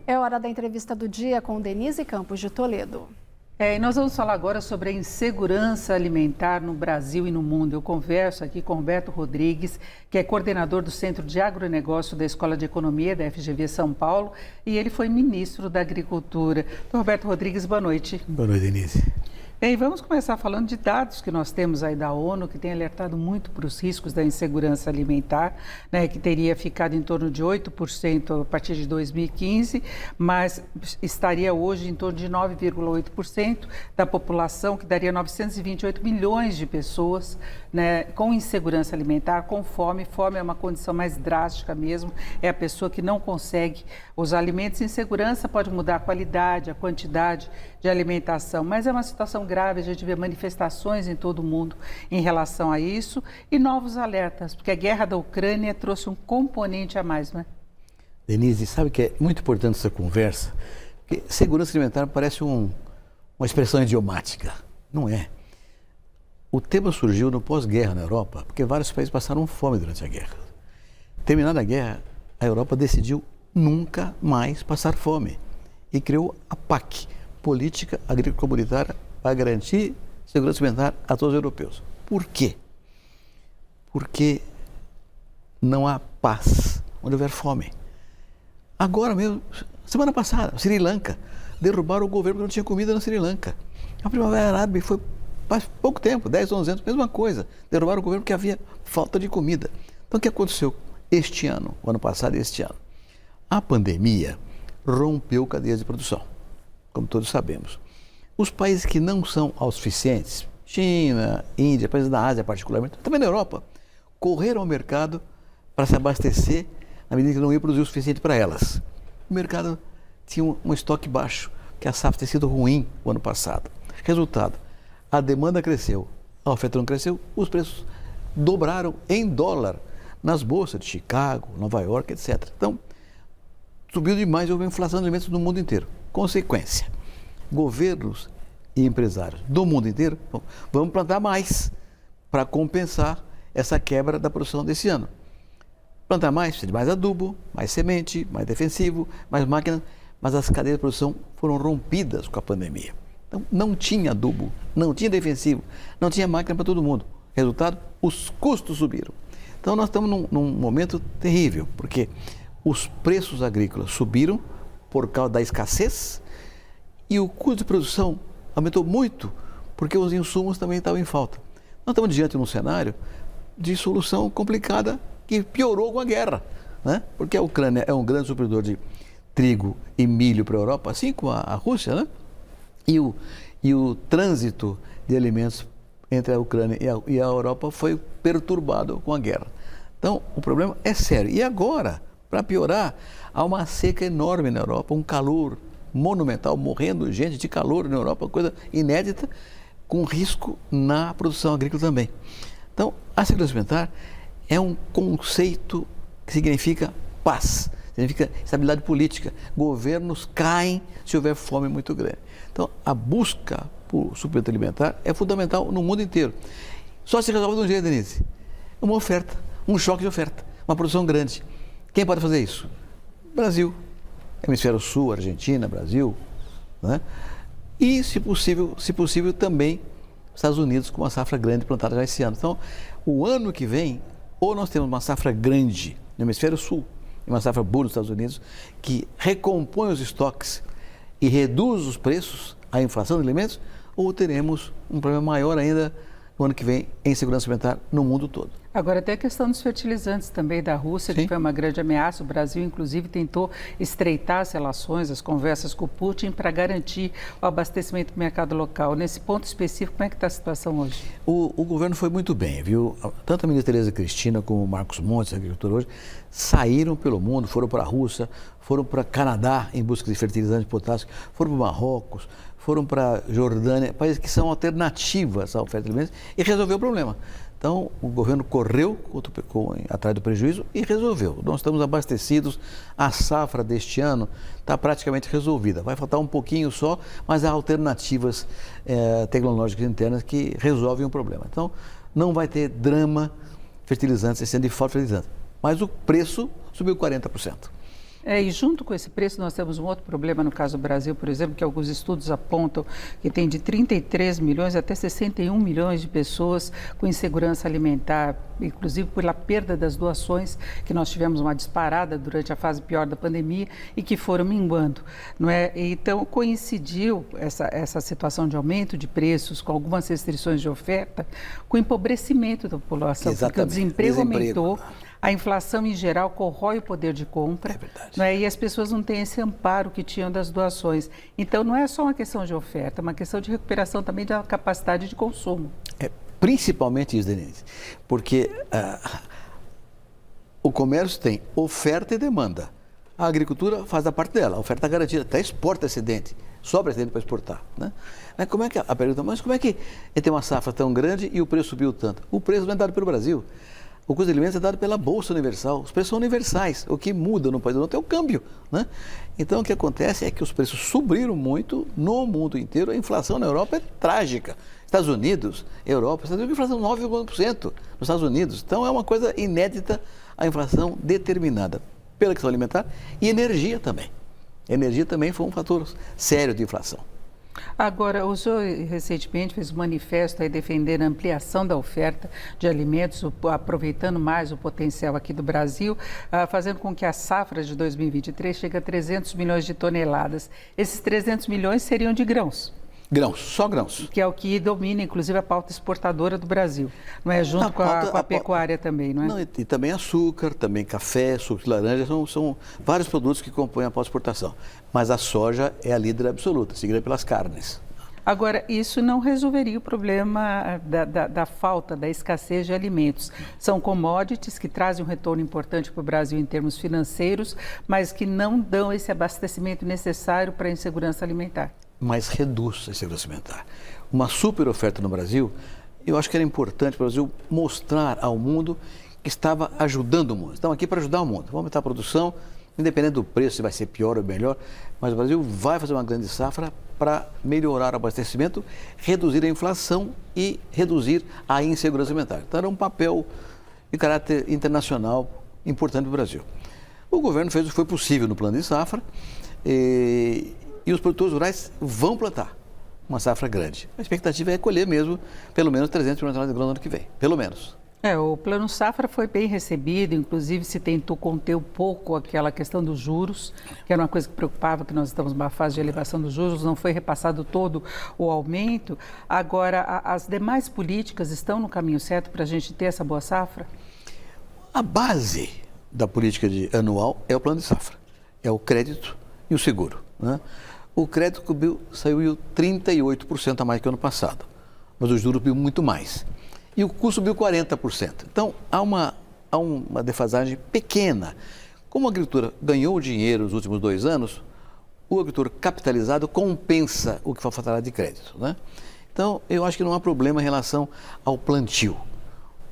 É hora da entrevista do dia com Denise Campos de Toledo. E nós vamos falar agora sobre a insegurança alimentar no Brasil e no mundo. Eu converso aqui com Roberto Rodrigues, que é coordenador do Centro de Agronegócio da Escola de Economia da FGV São Paulo, e ele foi ministro da Agricultura. Então, Roberto Rodrigues, boa noite. Boa noite, Denise. Bem, vamos começar falando de dados que nós temos aí da ONU, que tem alertado muito para os riscos da insegurança alimentar, né, que teria ficado em torno de 8% a partir de 2015, mas estaria hoje em torno de 9,8% da população, que daria 928 milhões de pessoas, né, com insegurança alimentar, com fome. Fome é uma condição mais drástica mesmo, é a pessoa que não consegue os alimentos. Insegurança pode mudar a qualidade, a quantidade de alimentação, mas é uma situação grave. A gente vê manifestações em todo o mundo em relação a isso e novos alertas, porque a guerra da Ucrânia trouxe um componente a mais, não é? Denise, sabe que é muito importante essa conversa? Porque segurança alimentar parece uma expressão idiomática. Não é. O tema surgiu no pós-guerra na Europa, porque vários países passaram fome durante a guerra. Terminada a guerra, a Europa decidiu nunca mais passar fome e criou a PAC, Política Agrícola Comunitária, para garantir segurança alimentar a todos os europeus. Por quê? Porque não há paz onde houver fome. Agora mesmo, semana passada, Sri Lanka, derrubaram o governo porque não tinha comida na Sri Lanka. A Primavera Árabe foi faz pouco tempo, 10, 11 anos, mesma coisa. Derrubaram o governo porque havia falta de comida. Então o que aconteceu este ano, o ano passado e este ano? A pandemia rompeu cadeias de produção, como todos sabemos. Os países que não são autossuficientes, China, Índia, países da Ásia particularmente, também na Europa, correram ao mercado para se abastecer na medida que não ia produzir o suficiente para elas. O mercado tinha um estoque baixo, que a safra tinha sido ruim o ano passado. Resultado, a demanda cresceu, a oferta não cresceu, os preços dobraram em dólar nas bolsas de Chicago, Nova York, etc. Então, subiu demais, houve inflação de alimentos no mundo inteiro. Consequência, governos e empresários do mundo inteiro, bom, vamos plantar mais para compensar essa quebra da produção desse ano. Plantar mais, precisa de mais adubo, mais semente, mais defensivo, mais máquinas, mas as cadeias de produção foram rompidas com a pandemia. Então, não tinha adubo, não tinha defensivo, não tinha máquina para todo mundo. Resultado, os custos subiram. Então, nós estamos num momento terrível, porque os preços agrícolas subiram por causa da escassez e o custo de produção aumentou muito porque os insumos também estavam em falta. Nós estamos diante de um cenário de solução complicada que piorou com a guerra, né? Porque a Ucrânia é um grande supridor de trigo e milho para a Europa, assim como a Rússia, né? E o trânsito de alimentos entre a Ucrânia e a Europa foi perturbado com a guerra. Então, o problema é sério. E agora, para piorar, há uma seca enorme na Europa, um calor monumental, morrendo gente de calor na Europa, coisa inédita, com risco na produção agrícola também. Então, a segurança alimentar é um conceito que significa paz, significa estabilidade política. Governos caem se houver fome muito grande. Então, a busca por suprimento alimentar é fundamental no mundo inteiro. Só se resolve de um jeito, Denise. Uma oferta, um choque de oferta, uma produção grande. Quem pode fazer isso? Brasil, Hemisfério Sul, Argentina, Brasil, né? E, se possível, também Estados Unidos com uma safra grande plantada já esse ano. Então, o ano que vem, ou nós temos uma safra grande no Hemisfério Sul, e uma safra boa nos Estados Unidos, que recompõe os estoques e reduz os preços, a inflação de alimentos, ou teremos um problema maior ainda no ano que vem em segurança alimentar no mundo todo. Agora, tem a questão dos fertilizantes também da Rússia, Sim. que foi uma grande ameaça. O Brasil, inclusive, tentou estreitar as relações, as conversas com o Putin para garantir o abastecimento do mercado local. Nesse ponto específico, como é que está a situação hoje? O governo foi muito bem, viu? Tanto a ministra Tereza Cristina como o Marcos Montes, agricultor hoje, saíram pelo mundo, foram para a Rússia, foram para o Canadá em busca de fertilizantes de potássio, foram para o Marrocos, foram para a Jordânia, países que são alternativas à oferta de alimentos, e resolveu o problema. Então, o governo correu atrás do prejuízo e resolveu. Nós estamos abastecidos, a safra deste ano está praticamente resolvida. Vai faltar um pouquinho só, mas há alternativas tecnológicas internas que resolvem o problema. Então, não vai ter drama fertilizantes, esse ano de falta de fertilizantes. Mas o preço subiu 40%. E junto com esse preço nós temos um outro problema no caso do Brasil, por exemplo, que alguns estudos apontam que tem de 33 milhões até 61 milhões de pessoas com insegurança alimentar, inclusive pela perda das doações, que nós tivemos uma disparada durante a fase pior da pandemia e que foram minguando, não é? Então coincidiu essa situação de aumento de preços com algumas restrições de oferta com o empobrecimento da população, porque o desemprego aumentou. A inflação, em geral, corrói o poder de compra, e as pessoas não têm esse amparo que tinham das doações. Então, não é só uma questão de oferta, é uma questão de recuperação também da capacidade de consumo. Principalmente isso, Denise, porque o comércio tem oferta e demanda. A agricultura faz a parte dela, a oferta garantida, até exporta excedente, sobra excedente para exportar. Né? Mas como é que tem uma safra tão grande e o preço subiu tanto? O preço não é dado pelo Brasil. O custo de alimentos é dado pela Bolsa Universal. Os preços são universais. O que muda no país do norte é o câmbio. Né? Então, o que acontece é que os preços subiram muito no mundo inteiro. A inflação na Europa é trágica. Estados Unidos, Europa, a inflação 9,1% nos Estados Unidos. Então, é uma coisa inédita a inflação determinada pela questão alimentar e energia também. Energia também foi um fator sério de inflação. Agora, o senhor recentemente fez um manifesto aí defendendo a ampliação da oferta de alimentos, aproveitando mais o potencial aqui do Brasil, fazendo com que a safra de 2023 chegue a 300 milhões de toneladas. Esses 300 milhões seriam de grãos. Grãos, só grãos. Que é o que domina, inclusive, a pauta exportadora do Brasil. Não é? Junto com a pecuária também, não é? Não, e também açúcar, também café, suco de laranja, são vários produtos que compõem a pauta exportação. Mas a soja é a líder absoluta, seguida pelas carnes. Agora, isso não resolveria o problema da falta, da escassez de alimentos. São commodities que trazem um retorno importante para o Brasil em termos financeiros, mas que não dão esse abastecimento necessário para a insegurança alimentar. Mas reduz a insegurança alimentar. Uma super oferta no Brasil, eu acho que era importante para o Brasil mostrar ao mundo que estava ajudando o mundo. Estamos aqui para ajudar o mundo. Vamos aumentar a produção, independente do preço, se vai ser pior ou melhor, mas o Brasil vai fazer uma grande safra para melhorar o abastecimento, reduzir a inflação e reduzir a insegurança alimentar. Então era um papel de caráter internacional importante para o Brasil. O governo fez o que foi possível no plano de safra e os produtores rurais vão plantar uma safra grande. A expectativa é colher mesmo pelo menos 300 milhões de toneladas de grão no ano que vem, pelo menos. O Plano Safra foi bem recebido, inclusive se tentou conter um pouco aquela questão dos juros, que era uma coisa que preocupava, que nós estamos numa fase de elevação dos juros, não foi repassado todo o aumento. Agora, as demais políticas estão no caminho certo para a gente ter essa boa safra? A base da política anual é o Plano de Safra, é o crédito e o seguro. Né? O crédito saiu 38% a mais que o ano passado, mas o juro subiu muito mais. E o custo subiu 40%. Então, há uma defasagem pequena. Como a agricultura ganhou dinheiro nos últimos 2 anos, o agricultor capitalizado compensa o que foi faturado de crédito. Né? Então, eu acho que não há problema em relação ao plantio.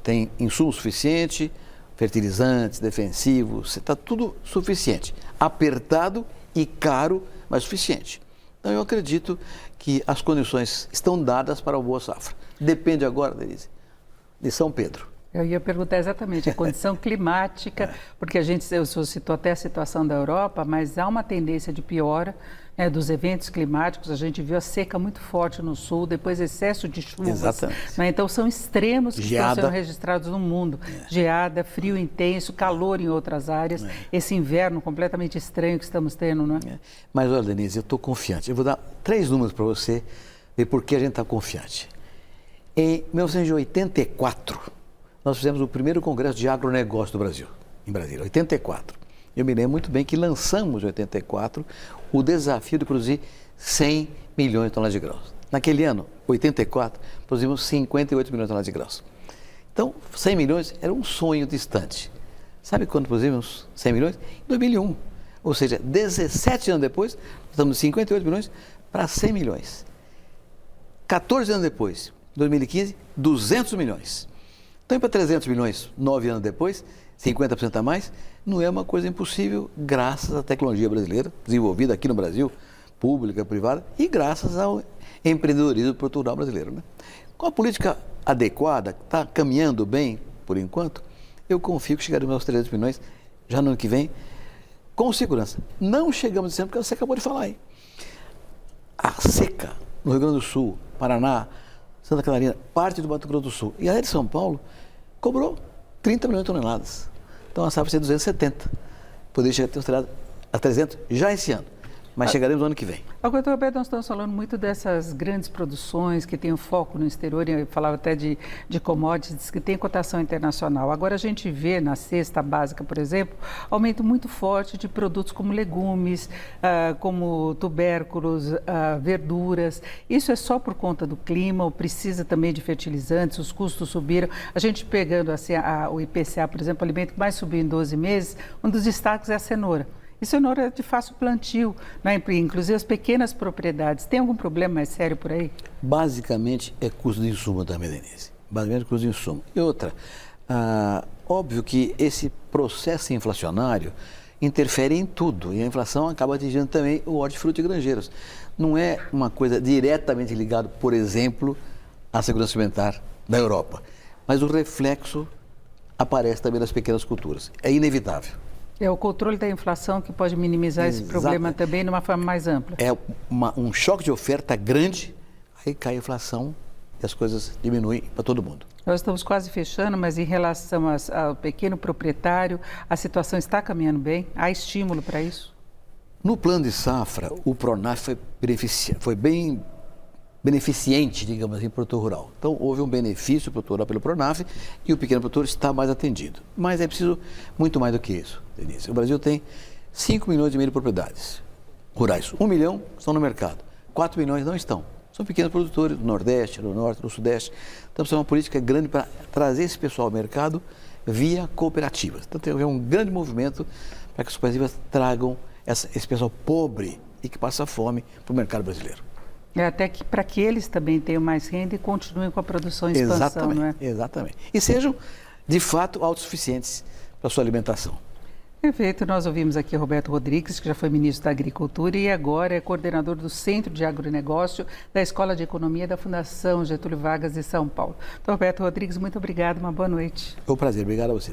Tem insumo suficiente, fertilizantes, defensivos, está tudo suficiente. Apertado e caro, mas suficiente. Então, eu acredito que as condições estão dadas para uma boa safra. Depende agora, Denise, de São Pedro. Eu ia perguntar exatamente a condição climática, porque o senhor citou até a situação da Europa, mas há uma tendência de piora dos eventos climáticos. A gente viu a seca muito forte no sul, depois excesso de chuvas. Exatamente. Então são extremos que Geada. estão sendo registrados no mundo. Geada, frio intenso, calor em outras áreas, esse inverno completamente estranho que estamos tendo, não é? Mas olha, Denise, eu estou confiante. Eu vou dar 3 números para você ver por que a gente está confiante. Em 1984, nós fizemos o primeiro congresso de agronegócio do Brasil, em Brasília, 84. Eu me lembro muito bem que lançamos em 84 o desafio de produzir 100 milhões de toneladas de grãos. Naquele ano, 84, produzimos 58 milhões de toneladas de grãos. Então, 100 milhões era um sonho distante. Sabe quando produzimos 100 milhões? Em 2001. Ou seja, 17 anos depois, estamos de 58 milhões para 100 milhões. 14 anos depois, 2015, 200 milhões. Então, para 300 milhões, 9 anos depois, 50% a mais, não é uma coisa impossível, graças à tecnologia brasileira, desenvolvida aqui no Brasil, pública, privada, e graças ao empreendedorismo cultural brasileiro. Né? Com a política adequada, que está caminhando bem, por enquanto, eu confio que chegaremos aos 300 milhões já no ano que vem, com segurança. Não chegamos dizendo porque você acabou de falar aí. A seca no Rio Grande do Sul, Paraná, Santa Catarina, parte do Mato Grosso do Sul e a de São Paulo cobrou 30 milhões de toneladas. Então a safra vai ser 270. Poderia chegar a 300 já esse ano, mas chegaremos no ano que vem. Agora, Roberto, nós estamos falando muito dessas grandes produções que têm um foco no exterior, eu falava até de commodities, que tem cotação internacional. Agora a gente vê na cesta básica, por exemplo, aumento muito forte de produtos como legumes, como tubérculos, verduras. Isso é só por conta do clima ou precisa também de fertilizantes, os custos subiram. A gente pegando assim, o IPCA, por exemplo, o alimento que mais subiu em 12 meses, um dos destaques é a cenoura. E cenoura é de fácil plantio, né? Inclusive as pequenas propriedades. Tem algum problema mais sério por aí? Basicamente é custo de insumo também, Denise. Basicamente é custo de insumo. E outra, óbvio que esse processo inflacionário interfere em tudo. E a inflação acaba atingindo também o hortifruti e granjeiros. Não é uma coisa diretamente ligada, por exemplo, à segurança alimentar da Europa. Mas o reflexo aparece também nas pequenas culturas. É inevitável. É o controle da inflação que pode minimizar esse problema também de uma forma mais ampla. É um choque de oferta grande, aí cai a inflação e as coisas diminuem para todo mundo. Nós estamos quase fechando, mas em relação ao pequeno proprietário, a situação está caminhando bem? Há estímulo para isso? No plano de safra, o Pronaf foi bem beneficiente, digamos assim, para o produtor rural. Então, houve um benefício para o produtor rural pelo Pronaf e o pequeno produtor está mais atendido. Mas é preciso muito mais do que isso, Denise. O Brasil tem 5 milhões e meio de propriedades rurais. 1 milhão estão no mercado, 4 milhões não estão. São pequenos produtores do Nordeste, do Norte, do Sudeste. Então, precisa de uma política grande para trazer esse pessoal ao mercado via cooperativas. Então, tem um grande movimento para que as cooperativas tragam esse pessoal pobre e que passa fome para o mercado brasileiro. Até que para que eles também tenham mais renda e continuem com a produção em expansão, exatamente, não é? Exatamente. E sejam, de fato, autossuficientes para a sua alimentação. Perfeito. Nós ouvimos aqui Roberto Rodrigues, que já foi ministro da Agricultura e agora é coordenador do Centro de Agronegócio da Escola de Economia da Fundação Getúlio Vargas de São Paulo. Então, Roberto Rodrigues, muito obrigado, uma boa noite. Foi um prazer. Obrigado a você.